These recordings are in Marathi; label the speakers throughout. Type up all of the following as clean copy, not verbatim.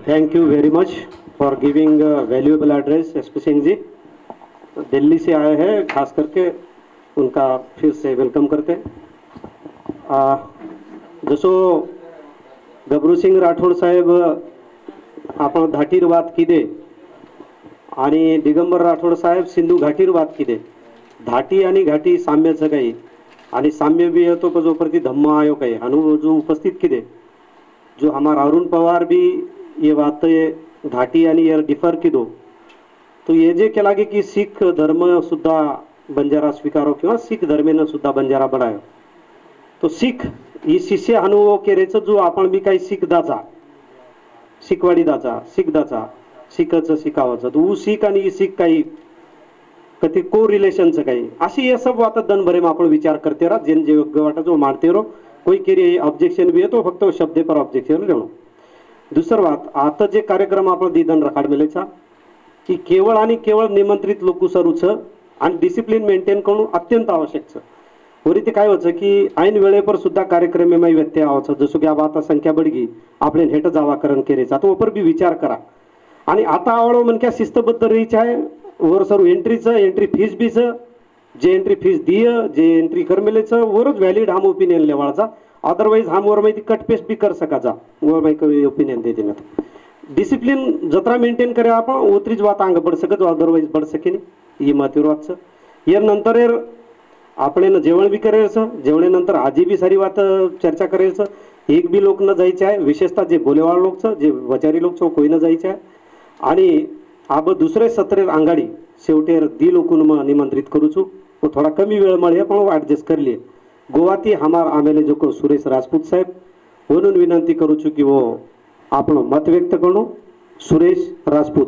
Speaker 1: Thank you very much for giving a valuable address, SP Singh ji Delhi से आए हैं, खास करके उनका फिर से वेलकम करते हैं। जसो गबरूसिंग राठोड साहेब आपण घाटीर बात किदे आणि दिगंबर राठोड साहेब सिंधू घाटीर बात किदे। धाटी आणि घाटी साम्याचं काही आणि साम्य भी येतो का जो प्रति धम्म आयो काही अनु जो उपस्थित किदे जो हमारा अरुण पवार भी ये बात घाटी आणि यार डिफर किदो तो ये जे केला की सिख धर्म सुद्धा बंजारा स्वीकारो किंवा सिख धर्मेनं सुद्धा बंजारा बनायो तो सिख ही शिष्य अनुभव केरेच जो आपण बी काही Sikh dacha शिकवाडी dacha Sikh dacha सिखचं शिकावाचं तो सिख आणि सिख काही कधी को रिलेशनचं काही अशी हे सब वाटत दन भरे आपण विचार करते रहा जेन जे योग्य वाटत जो मानते रहो कोई केरी ऑब्जेक्शन भी है तो फक्त शब्दे पर ऑब्जेक्शन लेणं। दुसरं बात आता जे कार्यक्रम आपण दिदन रखाड मिलेचा की केवळ आणि केवळ निमंत्रित लोक सरूच आणि डिसिप्लिन मेंटेन करणं अत्यंत आवश्यक छ। वरी ते काय होतं की ऐन वेळेपर सुद्धा कार्यक्रम में व्यत्यय आवचं जसं की आता संख्या बडगी आपण हेट जावा करण केरेचा तो ऊपर भी विचार करा आणि आता आवडो मन क्या शिस्तबद्ध रहीच आहे वर सर एंट्रीचं एंट्री फीस बीच जे एंट्री फीस दिय जे एंट्री कर मिलेचं वरच व्हॅलिड हम ओपिनियन लेवाळचा अदरवाइज हम वर माहिती कट पेस्ट भी कर सकाचा वर माहिती ओपिनियन दे देना डिसिप्लिन जत्रा मेंटेन करे आपण ओत्रीच वात अंग पड सकत अदरवाइज पड सके नाही ही मातीवर वाचचं या नंतर आपण जेवण भी करायचं जेवणानंतर आजी भी सारी बात चर्चा करायचं एक भी लोक न जायचे आहे विशेषतः जे बोलेवाळ लोकचं जे वचारी लोकचं कोई न जायचे आहे आणि आब दुसरे सत्रेर आंगाडी शेवटेर दी लोकून निमंत्रित करूचू वो थोड़ा कमी वेळ मळे पण ऍडजस्ट करली गोवाती हमार आमेले जो को सुरेश राजपूत साहेब म्हणून विनंती करूचू की वो आपण मत व्यक्त करू सुरेश राजपूत।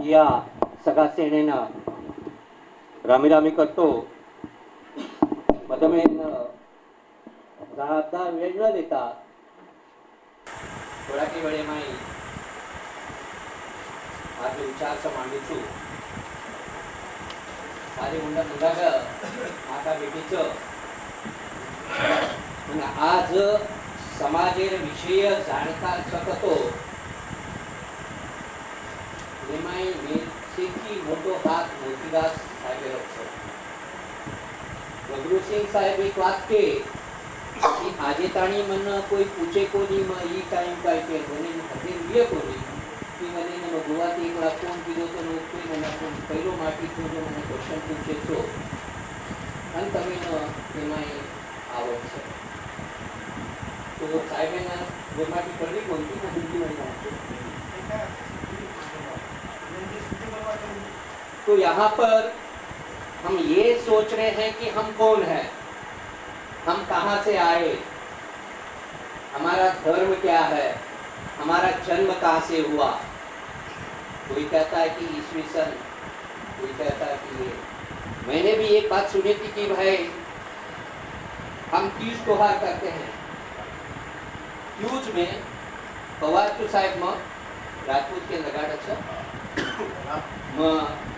Speaker 2: या सगळा सेनेनं रामीरामी करतो मदमेन जबाबदार वेळ न देता थोडा की वेळे माई माझे विचार मांडीचू सारे मुंडा मुंडाग माता बेटीचं आज समाजेर विषय जाणता शकतो मोटो हाथ मोतीदास साहेब गबरू सिंह साहेब एक बात के कि आजे ताणी मन कोई पूछे को नहीं म ई टाइम का के बने हते लिए को नहीं कि मने न गुवाती एक बार फोन कीधो तो नो कोई मने फोन पहिलो माटी तो जो मने क्वेश्चन पूछे तो अन तमे न एमाय आवड છે तो साहेब ने गुमाटी पड़ी कोणती ना हिंदी में तो यहाँ पर हम ये सोच रहे हैं कि हम कौन है हम कहाँ से आए हमारा धर्म क्या है हमारा जन्म कहाँ से हुआ कोई कहता है कि ईस्वी सन कोई कहता है कि ये मैंने भी एक बात सुनी थी कि भाई हम तीज त्योहार करते हैं तीज में पवार साहेब में राजपूत के लगाड़ अच्छा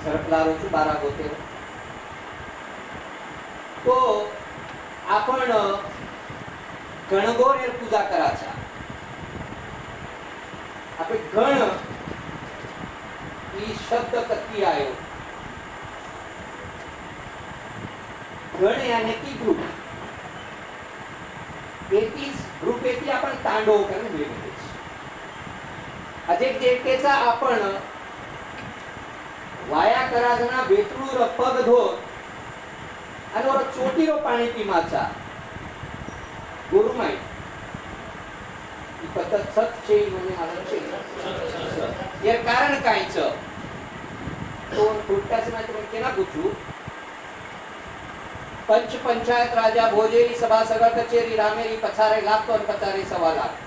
Speaker 2: सरपलारो छु 12 गोते तो आपण गणगौर पूजा कराचा आपण गण ही शब्द कत्ती आयो गण यानी की ग्रुप 31 ग्रुप येती आपण तांडव करणे अजय जेकेचा आपण वाया कराजना बेतरूर पग धोर आणि और चोटीरो पाणी पीमाचा गुरुमाई ही पद्धत सत छे म्हणजे मला छे यार कारण कायच तो फुटकाच मात्र केना पूछू पंच पंचायत राजा भोजेरी सभा सगळ कचेरी रामेरी पछारे लाखो और पछारे सवा लाख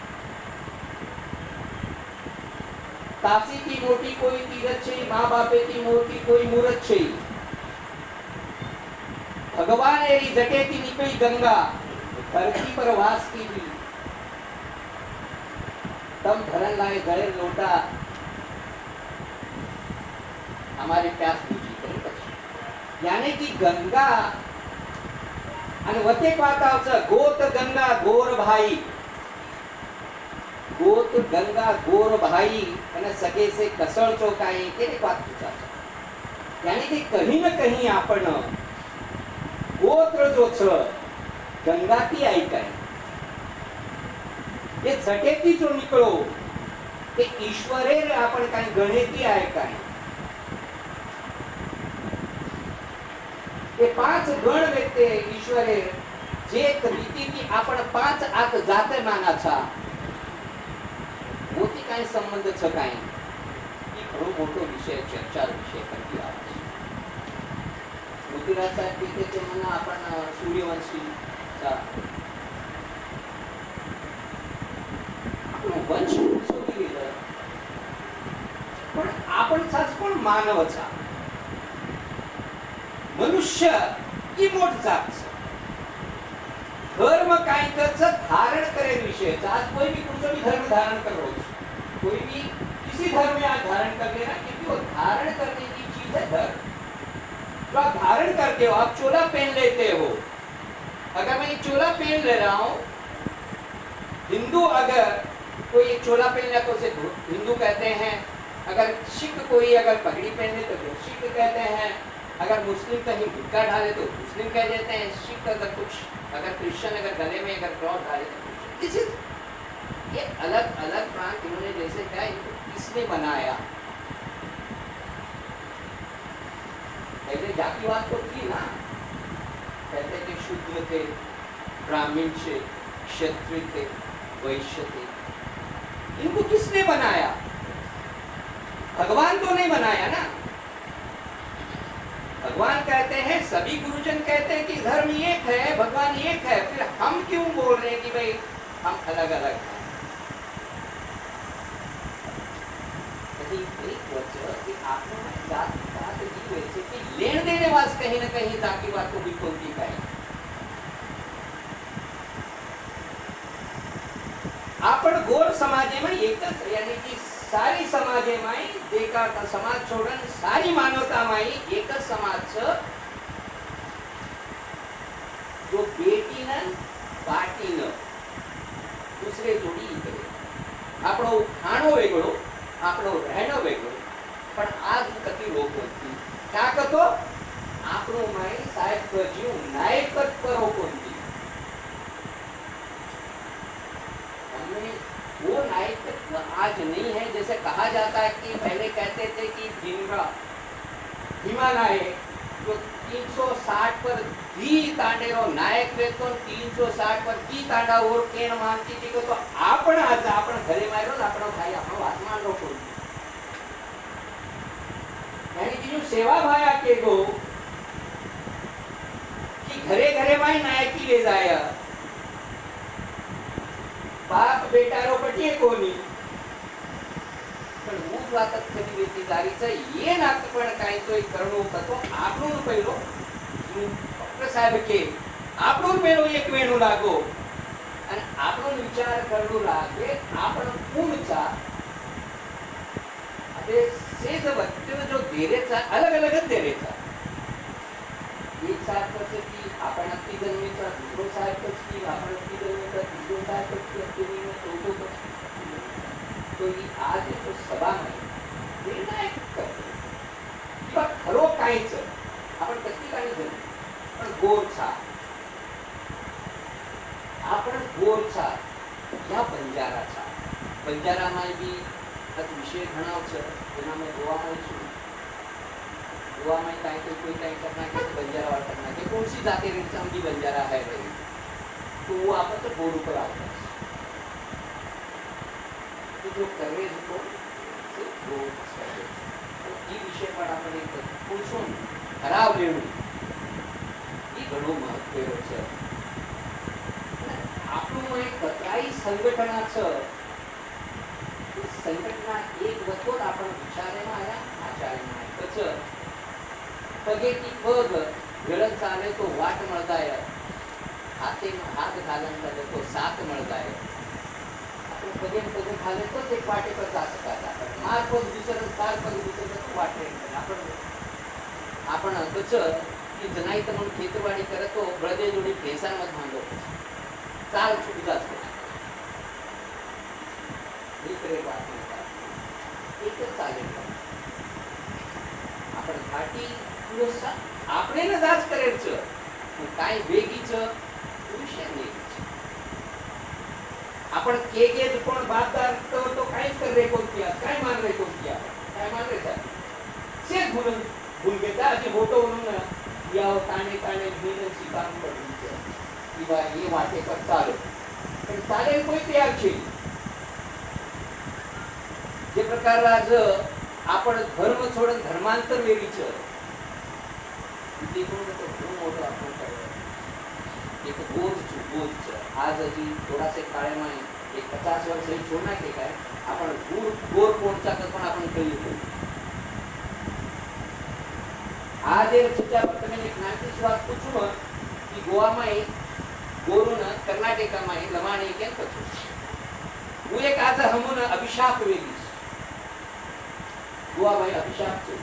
Speaker 2: काशी की मोटी कोई तीरथ छे माँ बापे की मोटी कोई मूरत छे भगवान एरी जटे की निकली गंगा धरती पर वास की भी तम भरन लाए गळे लोटा हमारे प्यास बुझी करे पछी। यानी कि गंगा आणि वते पातावचं गोत गंगा गोर भाई, गोत गंगा गोर भाई અને સગે से कसळ ચોકાઈ કેની વાત પૂછા છે। यानी कि कहीं न कहीं आपण गोत्र जो छ गंगाती आई काय ये झटेती जो निकळो ते ईश्वरे आपण काय गणेती आहे काय ये पाच गण व्यक्ते ईश्वरे जे रीती की आपण पाच आत जाते मानाचा मोती काय संबंध छ काय ही खरो मोठो विषय चर्चा विषय करती आहे। मोतीराज साहेब तिथे ते म्हणा आपण सूर्यवंशीचा आपण वंश सोडी गेलं पण आपण साच पण मानवचा मनुष्य की मोठ जात धर्म काय करच धारण करे विषय आज कोई भी कुछ भी धर्म धारण कर रो कोई भी किसी धर्म में आप धारण कर लेना क्योंकि वो धारण करने की चीज है धर्म। तो आप धारण करते हो, आप चोला पहन लेते हो, अगर मैं एक चोला पहन ले रहा हूं हिंदू अगर कोई एक चोला पहन लिया तो उसे हिंदू कहते हैं, अगर सिख कोई अगर पगड़ी पहन ले तो सिख कहते हैं, अगर मुस्लिम कहीं गुटका डाले तो मुस्लिम कह देते हैं, सिख अगर कुछ अगर क्रिश्चियन अगर गले में अगर क्रॉस डाले तो दिस इज ये अलग अलग प्रांत इन्होंने जैसे क्या इनको किसने बनाया। पहले जातिवाद तो थी ना, कहते थे शूद्र थे, ब्राह्मण थे, क्षत्रिय थे, वैश्य थे, इनको किसने बनाया? भगवान तो नहीं बनाया ना। भगवान कहते हैं, सभी गुरुजन कहते हैं कि धर्म एक है, भगवान एक है, फिर हम क्यों बोल रहे हैं कि भाई हम अलग अलग हैं? लेन देने वास्ते कहीं न कहीं जातिवाद को भी खोलती है। आपण गोर समाजे में एकच यानी कि सारी समाजे में देखा था समाज छोड़न सारी मानवता में एकच समाज छ जो बेटी न बाटी न दूसरे जोड़ी करे। आपणो खाणो वेगळो, आपणो रहणो वेगळो, पण आज कती लोक होती क्या कतो आपणो में साहेब कजियो नायकत करो कोणती हमें वो नायकत्व आज नहीं है। जैसे कहा जाता है कि पहले कहते थे कि हिमालय जो 360 पर दी तांडेरो नायक वेतो 360 पर दी तांडा और केण मानती थी तो आपण आज आपण घरे मारो आपणो भाई आपणो आत्मा नो को यानी कि जो सेवा भाया के गो कि घरे घरे माई नायकी ले जाया बाप बेटा रो पटिए कोनी पण मूळ वातच कधी वेती जारीचं ये नात पण काय तो एक करणो कतो आपणो पहिलो डॉक्टर साहेब के आपणो पहिलो एक वेणू लागो आणि आपणो विचार करू लागे आपण कोणचा अबे से जो बच्चे जो देरेचा अलग अलगच देरेचा एक साथ से की आपण अति जन्मेचा दुसरो साहेब की आपण अति जन्मेचा दुसरो साहेब की अति में तो ये आज तो सभा में निर्णायक करते किंवा खरो काहीच आपण कधी काही जण पण गोरचा आपण गोरचा या बंजारा में भी अत विषय घना छ एना में गोवा में काय कोई काय करना के बंजारा वाला करना के कौन सी जाति समझी बंजारा है भाई तो वो आप तो बोर्ड पर आता है तो जो कर रहे हैं तो वो ये विषय पर आपण एक पूछून खराब लेणू ये घणो महत्त्व છે। આપણું એક કતરાઈ સંગઠના છે संघटना एक वतोर आपण विचारेમાં आया आचार्यમાં कच पगे की पग गळत चाले तो वाट मळताय हाते हात घालन चाले तो साथ मळताय आपण कधी झाले तोच एक वाटेकर जास्त करतात मार्फत दुसरं कारपत दुसरं वाटे आपण कसं की जनाई तर म्हणून खेतवाडी करतो ब्रदे जोडी भेसांमध्ये मांडो चाल सुविधा असतो एकच चालेल आपण घाटी आपण जाच करायचं काय वेगीचं विषय वेगीच आपण के गे कोण बापदार तो काहीच कर रे कोण किया काय मान रे कोण किया काय मान रे सर शेत भूल घेता अशी फोटो म्हणून या ताणे ताणे घेणं शिकाम पडली किंवा हे वाटे पर चालू पण चालेल कोई तयार छे जे प्रकार आज आपण धर्म सोडून धर्मांतर वेगळीच ते कोण मोठं आपण एक बोझ आज अजी थोडासे काळे माय एक 50 वर्ष छोडना के काय आपण गोर कोणचा पण आपण कळली आज एक सुद्धा प्रथम एक नाट्य स्वाद पूछूं कि गोवा में गोरुन कर्नाटक में लमाणी के पछु वो एक आज हमन अभिशाप वेगी गोवा में अभिशाप छे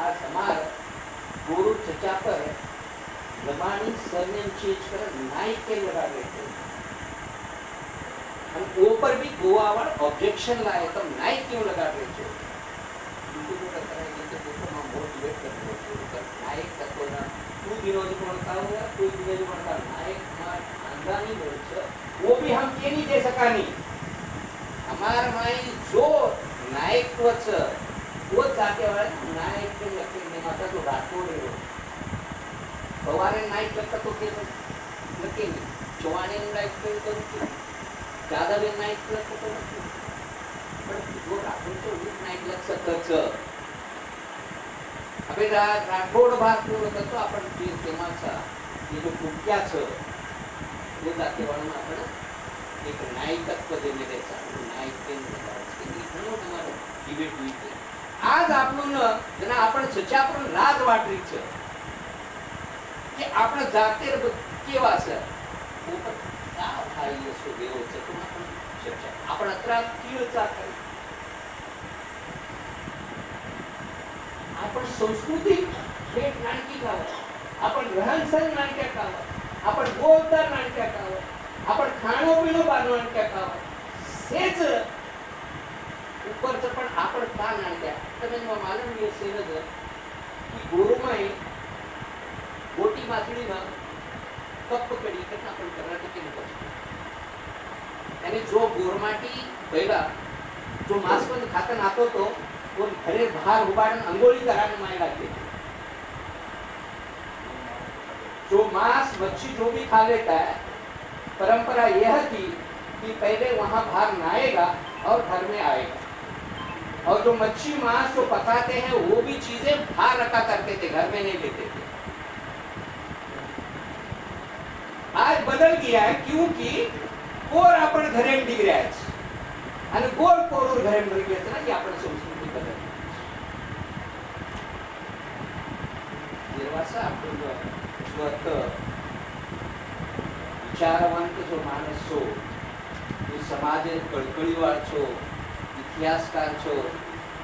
Speaker 2: आज हमार गोरु चचा पर लमाणी सरनेम चेंज कर नाइक के लगा रहे हम ऊपर भी गोवा वाला ऑब्जेक्शन लाए तो नाइक क्यों लगा रहे थे उनको तो करता है कि तो हम मोटिवेट करते हैं नाइक तक ना तू विनोद कोण का हुआ कोई विनोद कोण का नाइक हमार खानदानी बोल वो भी हम के नहीं दे सका नहीं हमार माई जो नाइक वच वो जाते वाले नाइक के लगे नहीं माता तो राठौड़ है सवारे नाइक लगता तो के लगे नहीं चौहाने नाइक पे तो ज्यादा भी नाइक लगता तो पण वो राठौड़ तो भी नाइक लग सकता अबे राठौड़ भाग पूर्ण करतो आपण जे तेमाचा हे जो कुक्याचं वो जाते वाला आपण एक नायकत्व देणे द्यायचा नायक केंद्र तुम्हाला डिबेट होईल आज आपण जना आपण सचापण लाज वाटरीच की आपण जाते केवा सर वो पण का भाई असो देवचं तुम्हाला पण चर्चा आपण अत्रा तीळचा आपण संस्कृती भेट नाटकी गाव आपण रहन सहन नाटक्या गाव आपण बोलता नाटक्या गाव आपण खाणो पिणो बांधून नाटक्या गाव सेच ऊपरचं पण आपण का नाटक्या तर मला मालूम आहे सेनद की गोरुमाई गोटी मासळी ना कप कडी करना आपण कर्नाटकी मध्ये आणि जो गोरमाटी पहिला जो मांस पण खातं नातो तो वो घरे बाहर उबाड़न अंगोली कराने माय लगते जो मांस मच्छी जो भी खा लेता है परंपरा यह थी कि पहले वहां बाहर नहाएगा और घर में आएगा और जो मच्छी मांस जो पकाते हैं वो भी चीजें बाहर रखा करते थे घर में नहीं लेते थे आज बदल गया है क्योंकि कोर आपण घरे डिग्र्याच आणि गोल कोरूर घरे डिग्र्याच ना की आपण संस्कृती बदल देवाचा आपण स्वत विचारवंत जो माणस छो जो समाज कळकळी वाळछो इतिहासकार छो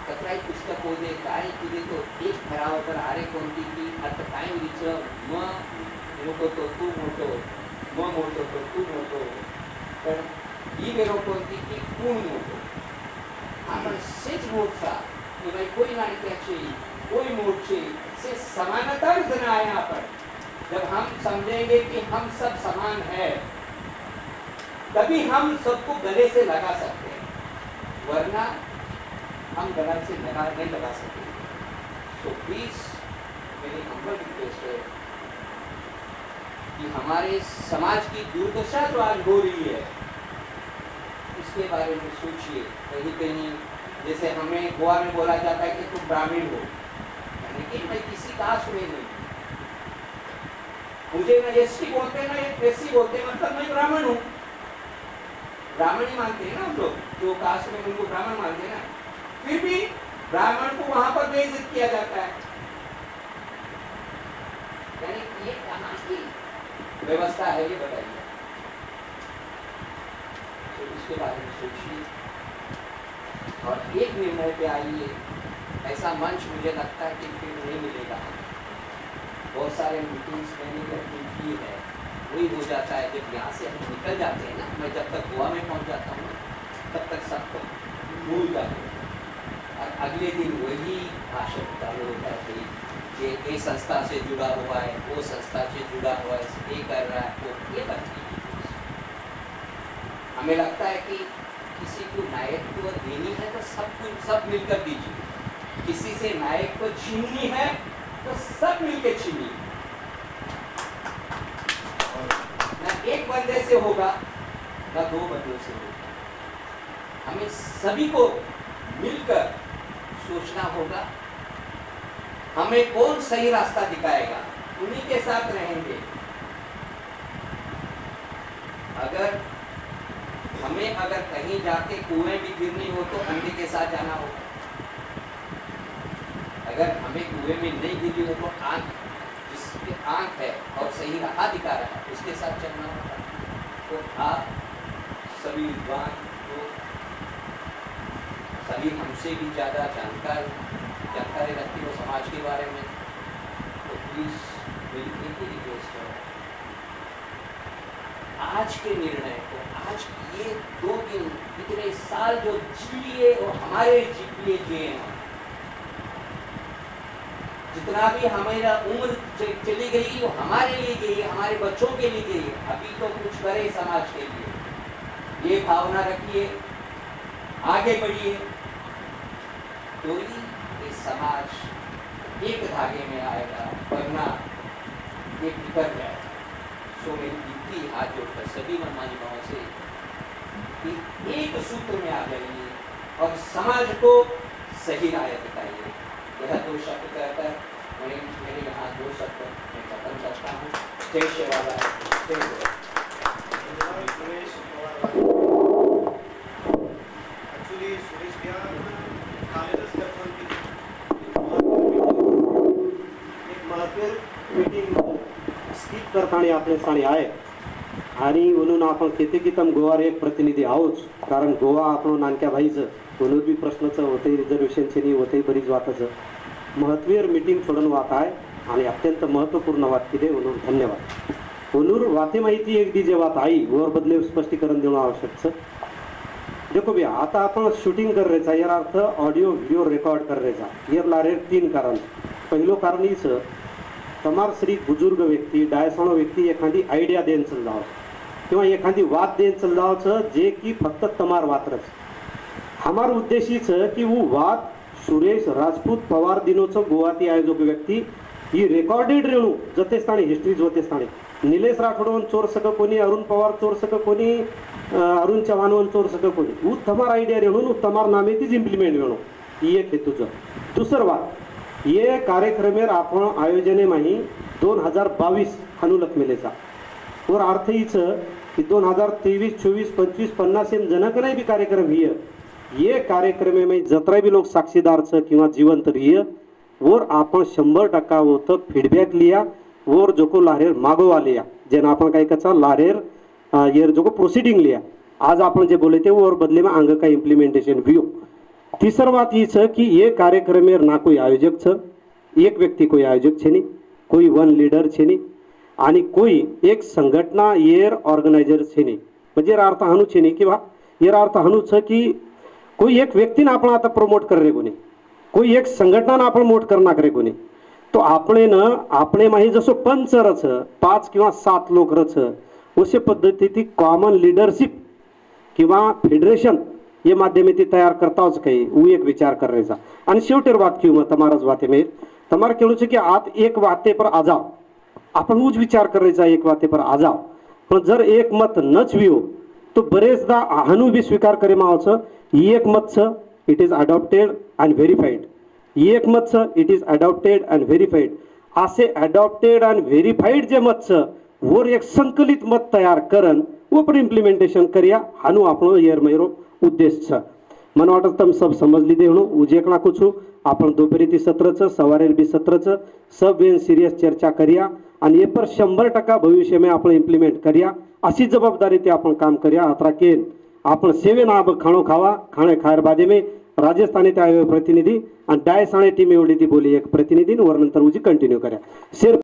Speaker 2: कतराई पुस्तको दे काय किदे तो एक ठराव पर आरे कोणती की आता काय विच म मोठो तो तू मोठो म मोठो तो तू मोठो पण ही मेरो कोणती की कोण मोठो आपण सेच मोठा कि भाई कोई नाही त्याची कोई मोठे से समानता जना है यहाँ पर जब हम समझेंगे कि हम सब समान है तभी हम सबको गले से लगा सकते हैं वरना हम गला से नहीं लगा सकते सो प्लीज मेरी हम्बल रिक्वेस्ट है कि हमारे समाज की दुर्दशा जो आज हो रही है इसके बारे में सोचिए कहीं कहीं जैसे हमें गोवा में बोला जाता है कि तुम ब्राह्मण हो यानी कि मैं किसी कास्ट में नहीं मुझे ना एसटी बोलते ना एससी बोलते मतलब मैं ब्राह्मण हूँ ब्राह्मण ही मानते हैं ना हम लोग जो कास्ट में उनको ब्राह्मण मानते हैं ना फिर भी ब्राह्मण को वहां पर बेइज्जत किया जाता है यानी ये कहाँ की व्यवस्था है ये बताइए उसके बारे में सोचिए और एक निर्णय पे आइए। ऐसा मंच मुझे लगता है कि फिर नहीं मिलेगा। बहुत सारे मीटिंग्स मैंने की है, वही हो जाता है जब यहाँ से हम निकल जाते हैं ना, मैं जब तक गोवा में पहुँच जाता हूँ तब तक सब भूल जाते हैं और अगले दिन वही भाषण चालू होता है कि ये संस्था से जुड़ा हुआ है, वो संस्था से जुड़ा हुआ है, ये कर रहा है, वो ये बनती है। हमें लगता है कि किसी को नायकत्व देनी है तो सब मिलकर दीजिए, किसी से नायकत्व छीननी है तो सब मिलकर छीनिए। न एक बंदे से होगा न दो बंदों से होगा, हमें सभी को मिलकर सोचना होगा हमें कौन सही रास्ता दिखाएगा, उन्हीं के साथ रहेंगे। अगर कहीं जाके कुएं भी गिरनी हो तो अंधे के साथ जाना होगा। अगर हमें कुएं में नहीं गिरनी हो तो जिसकी आंख है और सही राह दिखा रहा है उसके साथ चलना होगा। तो आप सभी विद्वान तो सभी हमसे भी ज़्यादा जानकारी रखती हो समाज के बारे में, तो प्लीज मेरी एक ही रिक्वेस्ट है, आज के निर्णय को, आज ये 2 दिन इतने साल जो जिए और हमारे लिए जिए हैं, जितना भी हमारा उम्र चली गई वो हमारे लिए गई, हमारे बच्चों के लिए गई। अभी तो कुछ करे समाज के लिए, ये भावना रखिए, आगे बढ़िए, तो ही ये समाज एक धागे में आएगा, वरना ये बिखर जाएगा। सो मेरी विनती हाथ जोड़कर सभी मनमानी भावों से कि एक सूत्र में आ जाइए और समाज को सही राह दिखाइए। यह 2 शब्द कहकर मेरे यहाँ 2 शब्द मैं खत्म करता हूँ। जय शिवाला, जय गुरु।
Speaker 3: एक्चुअली सुरेश भैया कालेरच करतो की एक महत्त्वपूर्ण मीटिंग
Speaker 1: स्किप करताना आपले साणी आहे आणि म्हणून आपण किती की तम गोवार एक प्रतिनिधी आहोत, कारण गोवा आपण नानक्या भाईचं म्हणून बी प्रश्नाचं होते, रिझर्वेशनचे नाही होते, बरीच वाताचं महत्त्वीय मीटिंग सोडून वात आहे आणि अत्यंत महत्त्वपूर्ण वात किती म्हणून धन्यवाद। म्हणून वाते माहिती एक दी जे वात आई वर बदले स्पष्टीकरण देणं आवश्यक। देखो भैया, आता आपण शूटिंग कर रहे यार अर्थ ऑडियो वीडियो रेकॉर्ड कर रहे यार लारे 3 कारण। पहिलो कारण हीच तमार श्री बुजुर्ग व्यक्ती डायसाणो व्यक्ती एखादी आयडिया देन चल जाव किंवा एखादी बात देन चल जावच जे की फक्त तमार वात्रच हमार उद्देशीच कि वो बात सुरेश राजपूत पवार दिनोचं गोवाती आयोजक व्यक्ति ही रेकॉर्डेड रेणू जते स्थानी हिस्ट्रीज होते स्थानी निलेश राठोडवन चोर सक कोणी, अरुण पवार चोर सक कोणी, अरुण चव्हाणवन चोर सक कोणी, वो तमार आयडिया रेणू तमार नामे तीच इम्प्लिमेंट वेणू ही एक हेतूच। दुसर बात ये कार्यक्रमेर आपण आयोजने माही 2022 हनुलक मिलेचा और अर्थ हीच कि 2023, 24, 25, 50 जनक नाही भी कार्यक्रम ही ये कार्यक्रम में जत्रा भी लोग साक्षीदार किंवा जीवंत रहिए और आपण 100% होतं फीडबॅक लिया और जो को लारेर मागोवा लिया जेना आपण काय कचा लारेर ये जो को प्रोसीडिंग लिया आज आपण जे बोले थे और बदले में अंग का इम्प्लीमेंटेशन व्यू। तीसर बात ये छ कि ये कार्यक्रम में ना कोई आयोजक छ, एक व्यक्ति कोई आयोजक छे नहीं, कोई वन लीडर छे नहीं आणि कोई एक संघटना येर ऑर्गनायझर छे नहीं। म्हणजे अर्थ हानू छे नहीं कि येर अर्थ हानू छ कि कोई एक व्यक्ति ना आपण आता प्रमोट कर रे कोणी, कोई एक संघटना ना आपण मोट करना करे कोणी, तो आपणे न आपणे माही जसो पंच रच 5 किंवा 7 लोक रच उसे पद्धती कॉमन लीडरशिप किंवा फेडरेशन ये माध्यमे ती तयार करताच काही वो एक विचार कर रेचा आणि शेवटेर बात क्यों मग तमारच बाते में तमार केळू छे कि आत एक बाते पर आ जाओ आपण उज विचार कर रेचा एक बाते पर आ जाओ, पण जर एक मत नच वियो तो बरेचदा हानू भी स्वीकार करे मावच एक मत छ it is adopted and verified, एक मत छ it is adopted and verified, असे अडॉप्टेड अँड व्हेरीफाईड जे मत छ वर एक संकलित मत तयार करन वो पण इम्प्लिमेंटेशन करिया हानू आपण येर मेरो उद्देश छ। मन वाटत तम सब समझ लीधे हूँ उजेकना कुछ आपण दोपहरी सत्र च सवारे भी सत्र च सब बेन सिरियस चर्चा करिया आणि ये पर 100% भविष्य में आपण इम्प्लिमेंट करिया अशी जबाबदारी ते आपण काम करिया। अत्रा केन आपण सेवे ना अब खाणो खावा खाने खाएर बादे में राजस्थानी ते आए हुए प्रतिनिधि और डाय साणे टीम एवढी ती बोली एक प्रतिनिधि और नंतर उजी कंटिन्यू करा सिर्फ